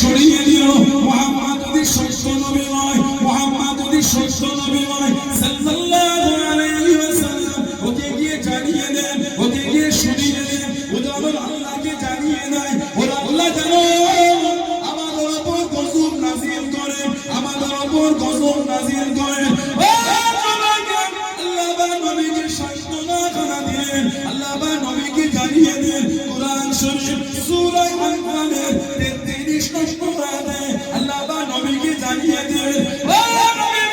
সরিয়ে দিও। মুহাম্মদ যদি সত্য নবী হয়, মুহাম্মদ যদি সত্য নবী হয় সাল্লাল্লাহু আলাইহি ওয়াসাল্লাম, ওকে গিয়ে জানিয়ে দেন, ওকে গিয়ে শুনিয়ে দেন। ও যখন আল্লাহকে জানিয়ে দেয়, ওরা আল্লাহ জানো আমাদের উপর গজব নাযিল করে, আমাদের উপর গজব নাযিল করে। আল্লাহ বা নবীকে জানিয়ে দেন কোরআন শরীফ সূরা আনফালের 33 নম্বর আয়াতে আল্লাহ বা নবীকে জানিয়ে দেন, ও নবী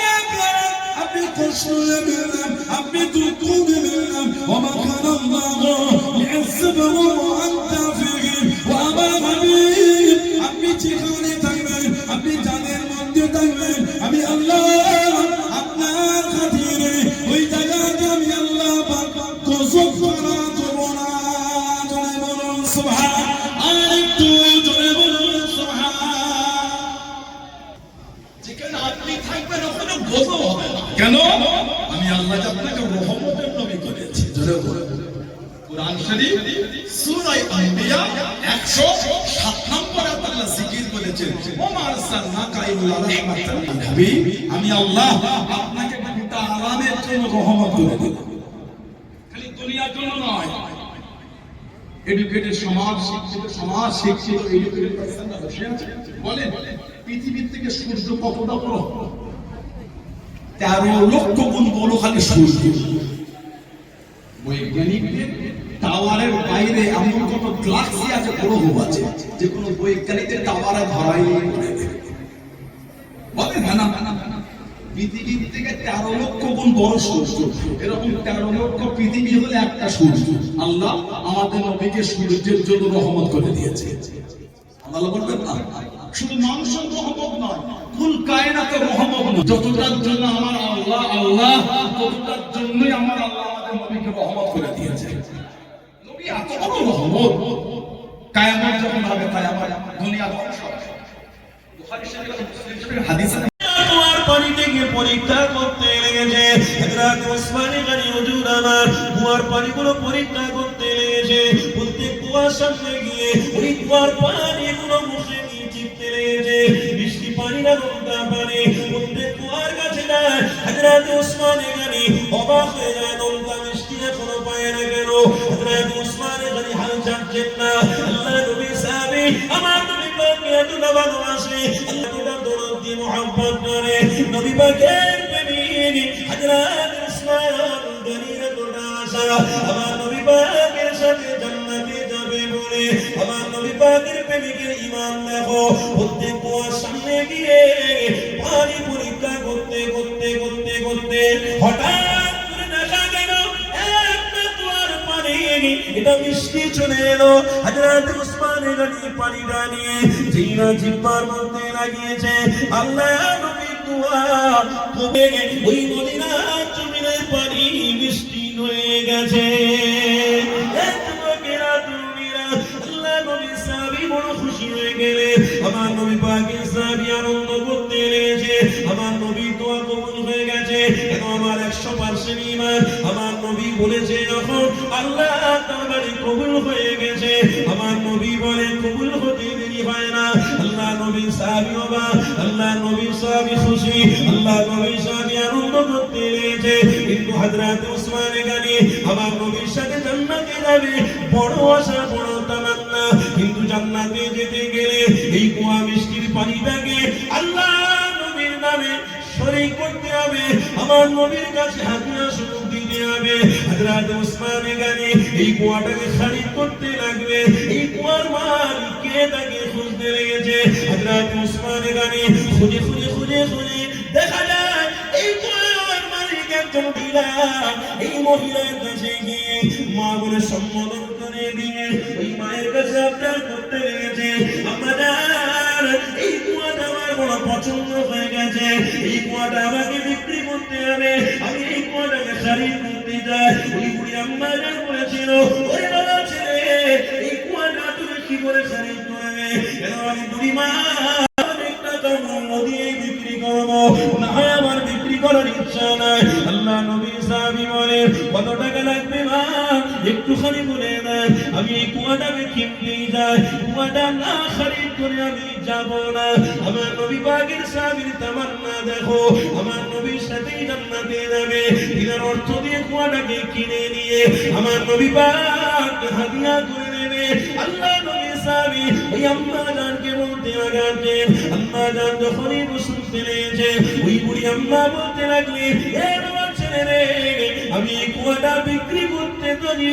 আপনি কষ্ট নেবেন, আপনি দুঃখ নেবেন। ওমা কানা আল্লাহু লিয়াযিবাহু ওয়া আনতা ফীহি ওয়া মা হাবিব, আপনি যেখানে থাকবেন, আপনি যাদের মধ্যে থাকবেন, আমি আল্লাহ আপনার খাতিরে ওই জায়গাতে আমি আল্লাহ গজব করা দেব না। জোরে বলুন সুবহান, আরেকটু জোরে বলুন সুবহান। যেখানে আপনি থাকবেন ওখানে গজব হবে না। কেন? আমি আল্লাহ আপনাকে রহমতের নবী করেছি। জোরে বলুন। কুরআন শরীফ সূরা আম্বিয়া 107 নম্বর আয়াতে আল্লাহ জিকির করেছেন, ওমা আরসালনাকা ইল্লা রাহমাতাল লিল আলামিন, আমি আল্লাহ আপনাকে গোটা আলামের জন্য রহমত করে দিলাম, খালি দুনিয়ার জন্য নয়। এডুকেটেড সমাজ, শিক্ষিত সমাজ, শিক্ষিত এডুকেটেড পারসনরা বসে আছে, বলেন পৃথিবীর থেকে সূর্য কতটা বড়? 13 লক্ষ গুণ বড় খালি সূর্য। বৈজ্ঞানিকদের টাওয়ারের বাইরে এমন কত গ্যালাক্সি আছে, গ্রহ আছে, যে কোনো বৈজ্ঞানিকদের টাওয়ারে ধরাই বলে না। পৃথিবীর থেকে 13 লক্ষ গুণ বড় সূর্য। এরকম 13 লক্ষ পৃথিবী হলে একটা সূর্য। আল্লাহ আমাদের নবীকে সূর্যের জন্য রহমত করে দিয়েছে। আল্লাহ বলবেন না শুধু মানুষের রহমত নয়, কুল কায়নাতের রহমত। যতটার জন্য আমার আল্লাহ ততটার জন্যই আমার আল্লাহ আমাদের নবীকে রহমত করে দিয়েছে। নবী এত বড় রহমত, কিয়ামত যখন হবে, কিয়ামত দুনিয়া ধ্বংস হবে। বুখারী শরীফে মুসলিম শরীফের হাদিসে পানিতে গিয়ে পরীক্ষা করতে লেগেছে। হযরত ওসমান গনি হুজুর আমার কুয়ার পানিগুলো পরীক্ষা করতে লেগেছে। প্রত্যেক কুয়ার সামনে গিয়ে ওই কুয়ার পানিগুলো মুখে নিয়ে চিপতে লেগেছে। বৃষ্টি পানি না নোংরা পানি, প্রত্যেক কুয়ার কাছে যায়। হযরত ওসমান গনি অবাক হয়ে যায়, নোংরা মিষ্টি এখনো পায় না কেন? হযরত ওসমান গনি হাল ছাড়ছেন না। আল্লাহ নবী সাহাবী আমার নবী পাককে এতটা ভালোবাসে, আল্লাহ দরদি মুহাব্বত করে। নবী পাকের প্রেমিক হযরত ওসমান গনির এতটা আশা, আমার নবী পাকের সাথে জান্নাতে যাবে বলে। আমার নবী পাকের প্রেমিকের ঈমান দেখো, প্রত্যেক কুয়ার সামনে গিয়ে পানি পরীক্ষা করতে করতে করতে করতে হঠাৎ করে দেখা গেল একটা কুয়ার পানি এটা মিষ্টি চলে এলো। হযরত ওসমান গনি পানিটা নিয়ে জিনা জিহ্বার মধ্যে লাগিয়েছে। আল্লাহ নবী দোয়া কবে ওই মদিনার জমিনের পানি মিষ্টি হয়ে গেছে। আল্লাহ নবী সাহাবী বড় খুশি হয়ে গেলে, আমার নবী পাকের সাহাবী আনন্দ করতে লেগেছে। আমার নবী দোয়া কবুল হয়ে গেছে। কেন? আমার 100% ঈমান। আমার নবী বলেছে যখন আল্লাহ তার বাড়ি কবুল হয়ে গেছে, আমার নবী বলে কবুল হতে দেরি হয় না। আল্লাহ নবী সাহাবী বাবা, আল্লাহ নবী সাহাবী খুশি, আল্লাহ নবী সাহাবী আনন্দ করতে লেগেছে। কিন্তু হযরত ওসমান গনি আমার নবীর সাথে জান্নাতে যাবে বড় আশা, বড় তামান্না। কিন্তু জান্নাতে যেতে গেলে এই কুয়া মিষ্টির পানিটাকে আল্লাহ নবীর নামে শরীক করতে হবে, আমার নবীর কাছে হাদিয়া স্বরূপ দিতে হবে। হযরত ওসমান গনি এই কুয়াটাকে শরীক করতে লাগবে। এই কুয়ার মালিক কে তাকে খুঁজতে লেগেছে। হযরত ওসমান গনি খুঁজে খুঁজে খুঁজে খুঁজে দেখা যায় এই কুয়ার মালিক একজন মহিলা। এই মহিলার কাছে গিয়ে মা বলে সম্বোধন করে দিয়ে ওই মায়ের কাছে আবদার করতে লেগেছে, আমাদের এই কুয়াটা আমার বড় পছন্দ হয়ে গেছে, এই কুয়াটা আমাকে বিক্রি করতে হবে, আমি এই কুয়াটাকে শরীক করতে চাই। ওই বুড়ি আম্মা জান বলেছিল, ওরে বাবা ছেলে, এই কুয়াটা তুমি কি করে শরীক করবে? কেন? আমি বুড়ি মা একটা নদী বিক্রি করবো না, আমার বিক্রি করার ইচ্ছা নাই। আল্লাহ নবী সাহাবী বলে কত টাকা লাগবে মা? একটুখানি বলে দেন, আমি এই কুয়াটাকে কিনতেই যাই। কুয়াটা না খরিদ করে আমি যাব না। আমার নবী পাকের সাহাবীর তামান্না দেখো, আমার নবীর সাথেই জান্নাতে যাবে। এর অর্থ দিয়ে কুয়াটাকে কিনে নিয়ে আমার নবী পাক হাদিয়া করে নেবে। আল্লাহ নবী সাহাবী ওই আম্মা জানকে বলতে লাগলেন, আম্মা জান যখনই গোসল ফেলেছে ওই বুড়ি আম্মা বলতে লাগলেন, এ আমার ছেলে রে, আমি এই কুয়াটা বিক্রি করতে পারি,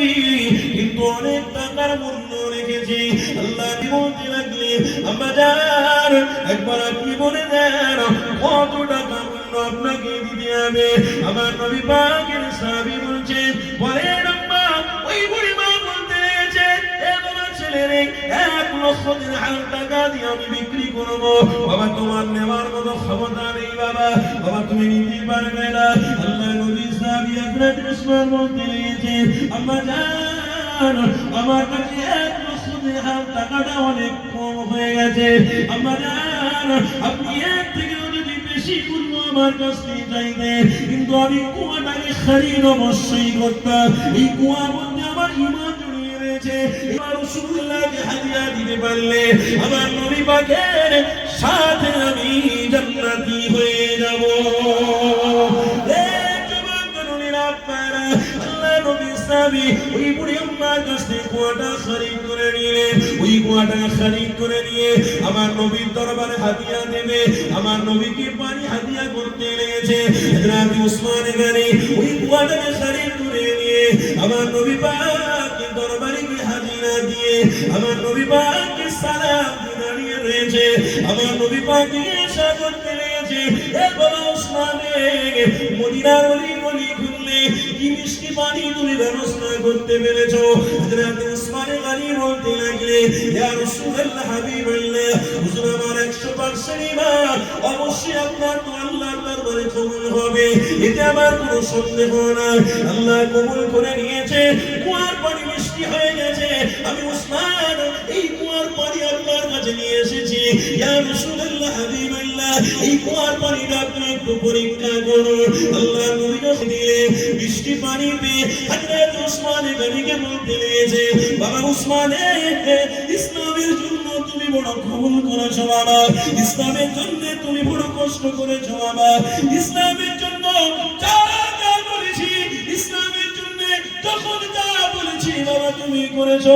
কিন্তু অনেক টাকার মূল্য রেখেছি। আল্লাহ বলতে লাগলেন, আম্মা জান একবার আপনি বলে দেন কত টাকা মূল্য আপনাকে দিতে হবে। আমার নবী পাকের সাহাবী বলছে, বলেন আম্মা। ওই বুড়ি মা বলতে লেগেছে, এ বাবা ছেলে রে, 1,00,000 দিরহাম টাকা দিয়ে আমি বিক্রি করবো। বাবা তোমার নেওয়ার মতো ক্ষমতা নেই বাবা, বাবা তুমি নিতে পারবে না। আল্লাহ নবী সাহাবী হযরত উসমান বলতে লেগেছে, আম্মা জান আমার কাছে 1,00,000 দিরহাম টাকাটা অনেক কম হয়ে গেছে। আম্মা জান আপনি এর থেকেও যদি বেশি মূল্য আমার কাছ থেকে চাইতে, কিন্তু আমি কুয়াটাকে খরিদ অবশ্যই করতাম। এই কুয়া বলতে আমার ঈমান জড়িয়ে রয়েছে। এবার রাসূলুল্লাহকে হাদিয়া দিতে পারলে আমার নবী পাকের সাথে আমি জান্নাতি হয়ে যাব। ওই বুড়ি আম্মার কাছ থেকে কুয়াটা খরিদ করে নিয়ে, ওই কুয়াটা খরিদ করে নিয়ে আমার নবীর দরবারে হাদিয়া দেবে। আমার নবীকে পানি হাদিয়া করতে লেগেছে। হযরত উসমান গনি ওই কুয়াটাকে খরিদ করে নিয়ে আমার নবী পাকের দরবারে গিয়ে হাদিয়া দিয়ে আমার নবী পাককে সালাম দিয়ে দাঁড়িয়ে রয়েছে। আমার নবী পাককে ইরশাদ করতে লেগেছে, এ বাবা উসমান মদিনার ওলি গলি খুললে কি মিষ্টি পানি তুমি ব্যবস্থা করতে পেরেছো। হযরত উসমান গনি বলতে লাগলে, ইয়া রাসূলুল্লাহ হাবিবাল্লাহ, হুজুর আমার 100% ঈমান, অবশ্যই আপনার তো আল্লাহর দরবারে কবুল হবে, এতে আমার কোনো সন্দেহ নাই। আল্লাহ কবুল করে নিয়েছে, কুয়ার পানি মিষ্টি হয়ে গেছে। আমি উসমান এই কুয়ার পানি আল্লাহর কাছে নিয়ে এসেছি। ইয়া রাসূলুল্লাহ হাবিবাল্লাহ, এই কুয়ার পানিটা আপনি একটু পরীক্ষা করুন। আল্লাহ নবী দিলে মিষ্টি পানি পেয়ে হযরত উসমান গনিকে বলতে লেগেছে, বাবা উসমান ইসলামের জন্য তুমি বড় কবুল করেছো বাবা, ইসলামের জন্য তুমি বড় কষ্ট করেছো বাবা, ইসলামের জন্য যা যা বলেছি, ইসলামের জন্য যখন যা বলেছি বাবা তুমি করেছো।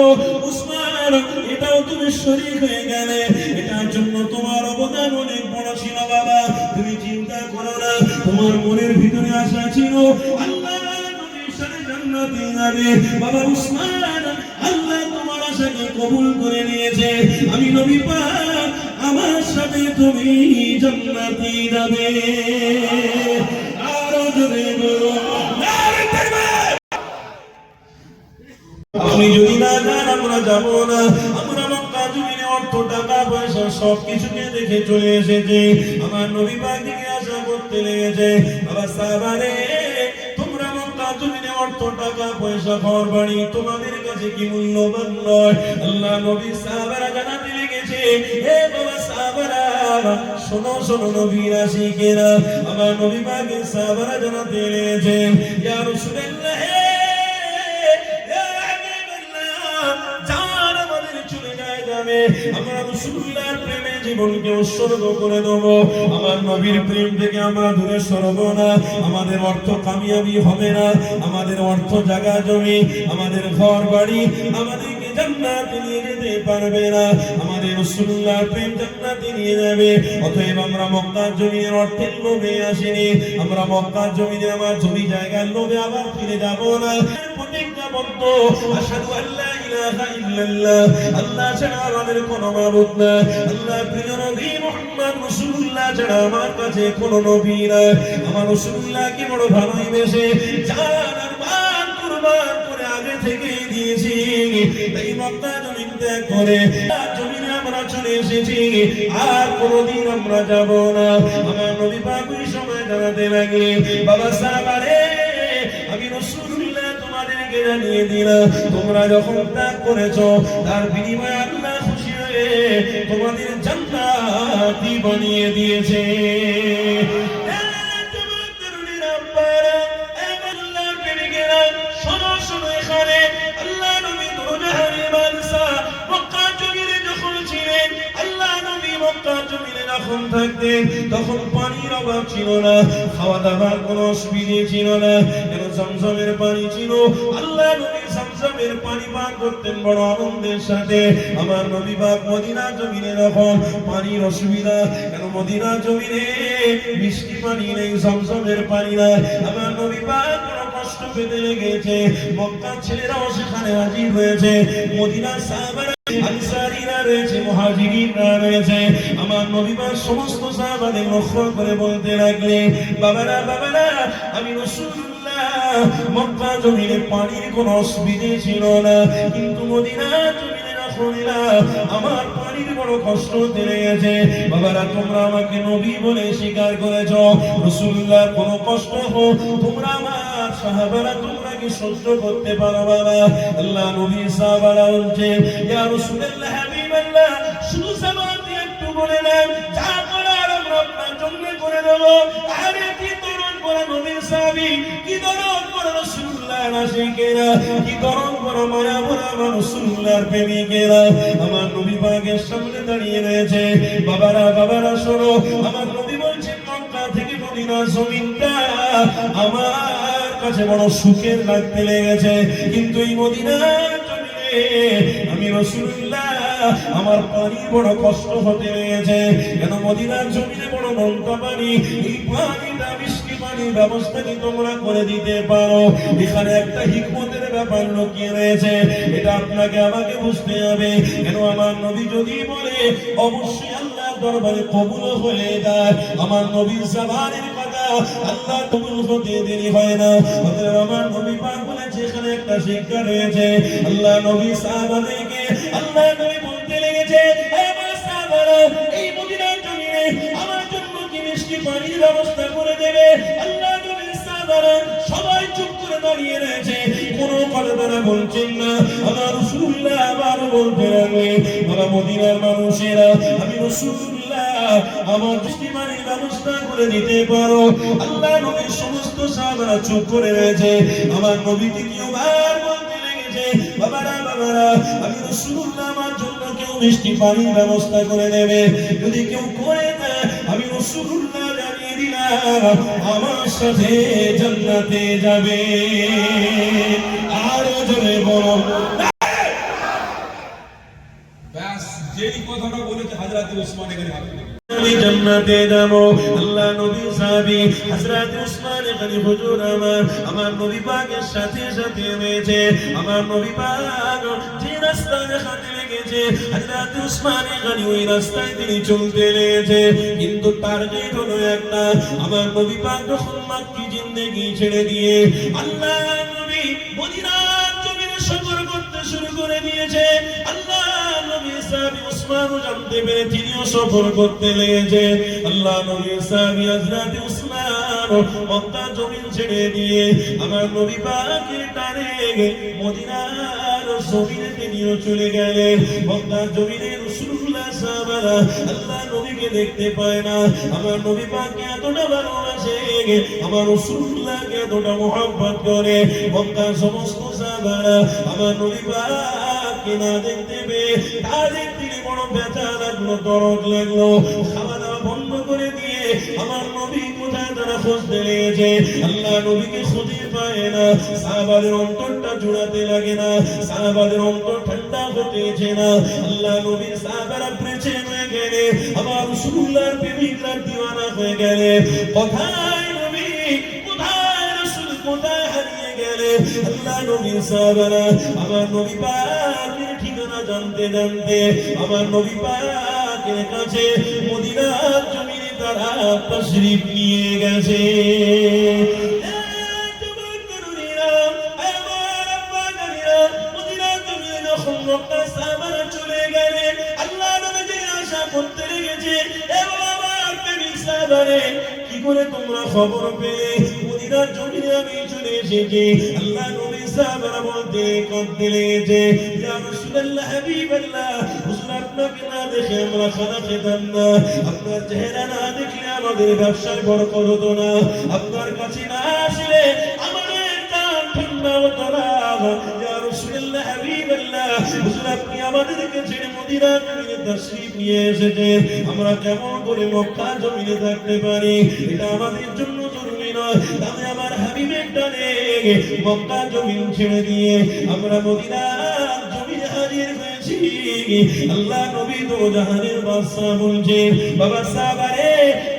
উসমান এটাও তুমি শরীক হয়ে গেলে, এটার জন্য তোমার অবদান অনেক বড় ছিল বাবা। তুমি চিন্তা করো না, তোমার মনের ভিতরে আশা ছিল আল্লাহ নবীর সাথে জান্নাতে যাবে। বাবা উসমান আল্লাহ তোমার আশাকে কবুল করে নিয়েছে। আমি নবী পাক আমার সাথে তুমি জান্নাতে যাবে। আরো জোরে বলো নারে তাকবীর। আপনি যদি না যান আমরা যাব না। আমরা মক্কা জমিনে অর্থ টাকা পয়সা সবকিছুকে দেখে চলে এসেছি। আমার নবী পাক দিকে আশা করতে লেগেছে। বাবা সাহাবারে, তোমরা মক্কা জমিনে অর্থ টাকা পয়সা ঘর বাড়ি তোমাদের কাছে কি মূল্যবান নয়? আল্লাহ নবী সাহাবারা জানাতে লেগেছে, হে বাবা সাহাবারা শোনো শোনো নবীর আশিকেরা। আমার নবী পাকের সাহাবারা জানাতে লেগেছে, ইয়া রাসূলুল্লাহ আমরা রাসূলুল্লাহর প্রেমে জীবনকে উৎসর্গ করে দেব। আমার নবীর প্রেম থেকে আমরা দূরে সরব না। আমাদের অর্থ কামিয়াবি হবে না, আমাদের অর্থ জায়গা জমি, আমাদের ঘর বাড়ি আমাদেরকে জান্নাতে নিয়ে যেতে পারবে না। আমাদের রাসূলুল্লাহর প্রেম জান্নাতে নিয়ে যাবে। অতএব আমরা মক্কার জমিনের অর্থের লোভে আসিনি, আমরা মক্কার জমিনে আমার জমি জায়গার লোভে আবার ফিরে যাব না। প্রতিজ্ঞাবদ্ধ আশহাদু আল্লা ইলাহা ইল্লাল্লাহ, আল্লাহ ছাড়া আমাদের কোনো মাবুদ নাই, আল্লাহ প্রিয় নবী মুহাম্মদ রাসূলুল্লাহ ছাড়া আমার কাছে কোনো নবী নাই। আমার রাসূলুল্লাহকে বড় ভালোবেসে জান আর মান কুরবান করে আগে থেকে দিয়েছি। এই মক্কা জমিন ত্যাগ করে জমিনে আমরা চলে এসেছি, আর কোনোদিন আমরা যাব না। আমার নবী পাক ওই সময় জানাতে লাগলেন, বাবা সাহাবারে, আমি রাসূলুল্লাহ তোমাদেরকে জানিয়ে দিলাম, তোমরা যখন ত্যাগ করেছো তার বিনিময়ে আল্লাহ খুশি হয়ে তোমাদের জান্নাতি বানিয়ে দিয়েছে। শোনো শোনো, এখানে আল্লাহ নবী দুজাহানের বাদশা মক্কা জমিনে যখন ছিলেন, আল্লাহ যখন থাকতেন তখন পানির অভাব ছিল না, খাওয়া দাওয়ার কোনো অসুবিধে ছিল না, কেন জমজমের পানি ছিল। আল্লাহ নবী জমজমের পানি পান করতেন বড় আনন্দের সাথে। আমার নবী পাক মদিনা জমিনে যখন পানির অসুবিধা, কেন মদিনা জমিনে মিষ্টি পানি নেই, জমজমের পানি না, আমার নবী পাক কোনো কষ্ট পেতে লেগেছে। মক্কার ছেলেরাও সেখানে হাজির হয়েছে, মদিনার সাহাবারা আনসারীরা রয়েছে, মুহাজিরিনরা রয়েছে। আমার নবী পাক সমস্ত সাহাবাদের লক্ষ্য করে বলতে লাগলেন, বাবারা বাবারা, আমি রাসূলুল্লাহ মক্কা জমিনে পানির কোনো অসুবিধে ছিল না, কিন্তু মদিনা জমিনে আমার পানির বড় কষ্ট হতে লেগেছে। বাবারা, তোমরা আমাকে নবী বলে স্বীকার করেছ, রাসূলুল্লাহ কোনো কষ্ট হোক তোমরা আমার সাহাবারা তোমরা কি সহ্য করতে পারো? বাবা, আল্লাহ নবী সাহাবারা বলছে, ইয়া রাসূলুল্লাহ হাবিবাল্লাহ, শুধু সামান দিয়ে একটু বলে দেন, যা করার আমরা আপনার জন্য করে দেব। আরে কি তরুণ বড় নবীর সাহাবী, কি তরুণ বড় রাসূলুল্লাহ আশিকেরা, কি তরুণ বড় মায়া বড় আমার রাসূলুল্লাহর প্রেমিকেরা আমার নবী পাকের সামনে দাঁড়িয়ে রয়েছে। বাবারা বাবারা শোনো, আমার নবী বলছেন, মক্কা থেকে মদিনা জমিনটা আমার কাছে বড় সুখের লাগতে লেগেছে, কিন্তু এই মদিনা জমিনে আমি রাসূলুল্লাহ আমার পানি বড় কষ্ট হতে লেগেছে। কেন মদিনার জমিনে বড় নোনতা পানি, এই পানিটা মিষ্টি পানির ব্যবস্থা কি তোমরা করে দিতে পারো? এখানে একটা হিকমতের ব্যাপার লুকিয়ে রয়েছে, এটা আপনাকে আমাকে বুঝতে হবে। কেন আমার নবী যদি বলে অবশ্যই আল্লাহর দরবারে কবুল হয়ে যায়। আমার নবীর জবানের কথা আল্লাহ কবুল হতে দেরি হয় না। অতএব আমার নবী পাক বলেছে, এখানে একটা শিক্ষা রয়েছে। আল্লাহ নবী সাহাবাদেরকে আল্লাহ নবী বলতে লেগেছে, আমার সাহাবারা এই মদিনার জমিনে আমার জন্য কি মিষ্টি পানির ব্যবস্থা করে দেবে? আল্লাহ নবীর সাহাবারা সবাই চুপ করে দাঁড়িয়ে রয়েছে, কোনো কথা তারা বলছেন না। আমার রাসূলুল্লাহ আবার বলতে লাগলেন, বাবা মদিনার মানুষেরা, আমি রাসূলুল্লাহ আমার মিষ্টি পানির ব্যবস্থা করে দিতে পারো? আল্লাহ নবীর সমস্ত সাহাবারা চুপ করে রয়েছে। আমার নবী দ্বিতীয়বার বলতে লেগেছে, বাবারা বাবারা, আমি রাসূলুল্লাহ আমার জন্য কেউ মিষ্টি পানির ব্যবস্থা করে দেবে? যদি কেউ করে দেয় আমি রাসূলুল্লাহ জানিয়ে দিলাম আমার সাথে জান্নাতে যাবে। আরো জোরে বলো। ব্যাস, যেই কথাটা বলেছে হযরত উসমান গনি আমি জান্নাতে যাব। আল্লাহ নবী সাহাবী হযরত উসমান গনি হুজুর আমার নবী পাকের সাথে সাথে রয়েছে। আমার নবী পাক যে রাস্তায় হাঁটতে লেগেছে, হযরত উসমান গনি ওই রাস্তায় তিনি চলতে লেগেছে, কিন্তু টার্গেট হলো একটা। আমার নবী পাক যখন মক্কি জিন্দেগি ছেড়ে দিয়ে আল্লাহ নবী মদিনার জমিনে সফর করতে শুরু করে দিয়েছে, আল্লাহ নবী সাহাবী উসমান জানতে পেরে তিনিও সফর করতে লেগেছে। আল্লাহ নবী সাহাবী হযরত উসমান মক্কা জমিন ছেড়ে দিয়ে আমার নবী পাকের টানে মদিনার জমিনে তিনিও চলে গেলেন। মক্কা জমিনে রাসূলুল্লাহ সাহাবারা আল্লাহ নবীকে দেখতে পায় না। আমার নবী পাককে এতটা ভালোবাসে, আমার রাসূলুল্লাহকে এতটা মহব্বত করে, মক্কার সমস্ত সাহাবারা আমার নবী পাককে না দেখতে পেয়ে তাদের দিলে বড় ব্যথা লাগলো, দরদ লাগলো। খাওয়া দাওয়া বন্ধ করে দিয়ে আমার নবী কোথায় তারা খুঁজতে লেগেছে, আল্লাহ নবীকে খুঁজে পায় না। সাহাবাদের অন্তরটা জুড়াতে লাগে না, সাহাবাদের অন্তর ঠান্ডা হতেছে না। আল্লাহ নবীর সাহাবারা প্রেছেন হয়ে গেলে, আমার রাসূলুল্লাহর প্রেমিকরা দিওয়ানা হয়ে গেলে। কোথায় নবী, কোথায় রাসূল, কোথায় হারিয়ে গেলে? আল্লাহ নবীর সাহাবারা আমার নবী পাকের ঠিকানা জানতে জানতে আমার নবী পাকের কাছে মদিনার জমিনে তারা তাশরীফ নিয়ে গেছে। মদিনার জমিনে যখন মক্কা সাহাবারা চলে গেলে, আল্লাহ নবী যে আশা করতে লেগেছে, এবং আমার প্রেমিক সাহাবারে কি করে তোমরা খবর পেয়ে মদিনার জমিনে আমি চলে এসেছি? আল্লাহ নবী সাহাবারা বলতে কাঁদতে লেগেছে, ইয়া রাসূলুল্লাহ হাবিবাল্লাহ, হুজুর আপনাকে না দেখে আমরা খানা খেতাম না, আপনার চেহারা না দেখলে আমাদের ব্যবসায় বরকত হতো না, আপনার কাছে না আসলে আমাদের কান ঠান্ডা হতো না। ইয়া রাসূলুল্লাহ হাবিবাল্লাহ, হুজুর আপনি আমাদেরকে ছেড়ে মদিনা জমিনে তাশরীফ নিয়ে এসেছেন, আমরা কেমন করে মক্কা জমিনে থাকতে পারি? এটা আমাদের জন্য জরুরি নয়। তাহলে আমার হাবিবের টানে মক্কা জমিন ছেড়ে দিয়ে আমরা মদিনা জমিনে হাজির হয়েছি। আল্লাহ নবী তো জাহানের বাদশা বলছেন, বাবা সাহাবারে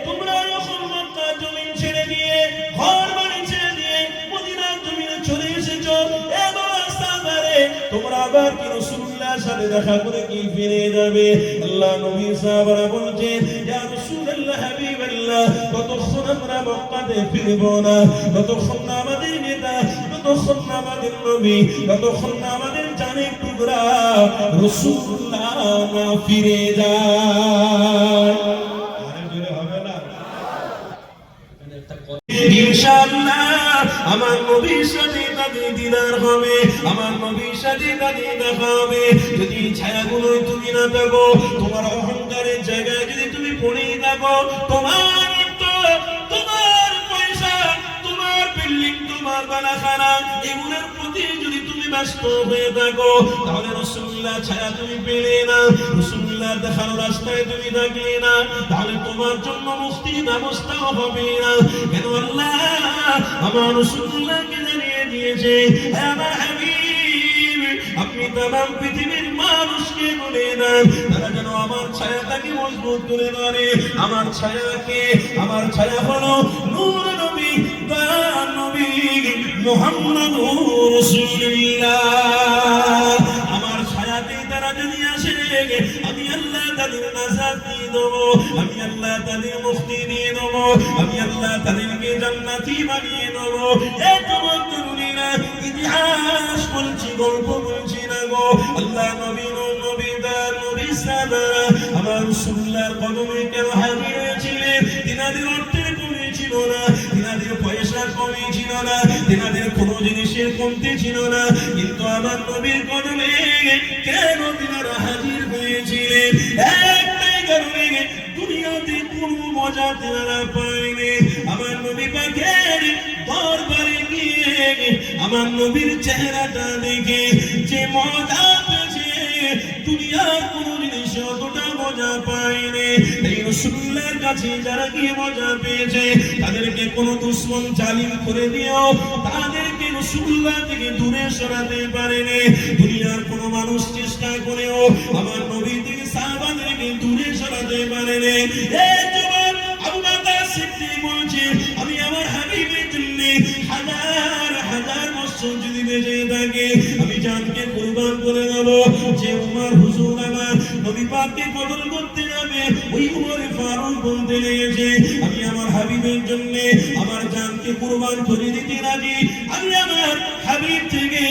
তোমরা যখন মক্কা জমিন ছেড়ে দিয়ে ঘর বাড়ি ছেড়ে দিয়ে মদিনা জমিনে চলে এসেছো, এ বাবা সাহাবারে তোমরা আবার কি রাসূলুল্লাহর সাথে দেখা করে কি ফিরে যাবে? আল্লাহ নবী সাহাবারা বলছেন, ইয়া রাসূলুল্লাহ হাবিবাল্লাহ, কতক্ষণ আমরা মক্কাতে ফিরব না, কতক্ষণ না আমাদের নেতা, কতক্ষণ না আমাদের নবী, কতক্ষণ না আমাদের জানের টুকরা রাসূলুল্লাহ না ফিরে যায়। আরে জোরে হবে না? ইনশাআল্লাহ আমার নবীর সাথে তাদের দিদার হবে, আমার নবীর সাথে তাদের দেখা হবে। যদি ছায়াগুলো তুমি না থাকো, তোমার অহংকারের জায়গায় যদি তুমি পড়েই থাকো, তোমার তোমার পয়সা, তোমার বিল্ডিং, তোমার বালাখানা, এগুলোর প্রতি যদি তুমি ব্যস্ত হয়ে থাকো, তাহলে রাসূলুল্লাহ ছায়া তুমি পেলে না, রাসূলুল্লাহ দেখার রাস্তায় তুমি থাকলে না, তাহলে তোমার জন্য মুক্তির ব্যবস্থাও হবে না। কেন আল্লাহ আমার রাসূলুল্লাহকে জানিয়ে দিয়েছে, হে আমার হাবিব, আপনি তামাম পৃথিবীর মানুষকে বলে দেন তারা যেন আমার ছায়াটাকে মজবুত করে ধরে। আমার ছায়াকে, আমার ছায়া হলো নূর নবী, দয়ার নবী মুহাম্মদুর রাসূলুল্লাহ। আমার ছায়াতে তারা যদি আসে, আমি আল্লাহ তাদের নাজাত দিয়ে দেবো, আমি আল্লাহ তাদের মুক্তি দিয়ে দেবো, আমি আল্লাহ তাদেরকে জান্নাতি বানিয়ে দেবো। এই তোমার তরুণীরা ইতিহাস বলছি, গল্প বলছি না গো। আল্লাহ নবী নবী দার নবী সাদা আমার রাসূলুল্লাহর কদমে কেন হাজির হয়েছিলেন? তিনাদের অর্থের কমে ছিল না, তিনাদের পয়সার কমে ছিল না, তিনাদের কোনো জিনিসের কমতি ছিল না, কিন্তু আমার নবীর কদমে কেন তিনারা হাজির হয়েছিলেন? একটাই কারণে, দুনিয়াতে কোনো মজা তিনারা পায়নি। আমার নবী পাকের দরবারে গিয়ে আমার নবীর চেহারাটা দেখে যে মজা পেয়েছে, দুনিয়ার কোনো জিনিস অতটা মজা পায়নি। এই রাসূলুল্লাহর কাছে যারা গিয়ে মজা পেয়েছে, তাদেরকে কোনো দুশমন জালিম করে দিও, তাদেরকে রাসূলুল্লাহ থেকে দূরে সরাতে পারেনি। দুনিয়ার কোনো মানুষ চেষ্টা করেও আমার নবী থেকে সাহাবাদেরকে দূরে সরাতে পারেনি। এই জবান আবু বকর সিদ্দিক বলছে, আমি আমার হাবিবের জন্য হাজার হাজার বছর যদি বেঁচে থাকে, আমি জানকে কুরবান করে দেব। যে উমর হুজুর আমার নবী পাককে কতল করতে যাবে, ওই উমরে ফারুক বলতে লেগেছে, আমি আমার হাবিবের জন্য আমার জানকে কুরবান করে দিতে রাজি। আমি আমার হাবিব থেকে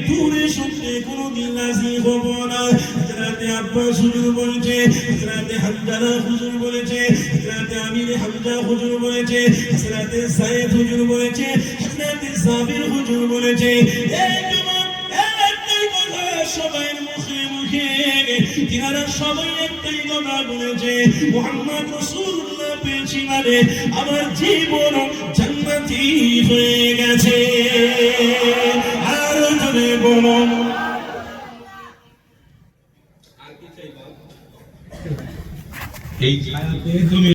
দূরে সরতে কোনোদিন রাজি হব না। হযরতে আব্বাস হুজুর বলেছে, হযরতে হামজালা হুজুর বলেছে, হযরতে আমির হামজা হুজুর বলেছে, হযরতে সাইদ হুজুর বলেছে, হযরতে সাবির হুজুর বলেছে। এই জবান একটাই কথা সবাই মুখে মুখে, তিনারা সবাই একটাই কথা বলেছে, মুহাম্মদ রাসূলুল্লাহ পেয়েছি মানে আমার জীবন জান্নাতি হয়ে গেছে। আর জোরে বলুন, আর কি চাইবা? এই ছায়াতে তুমি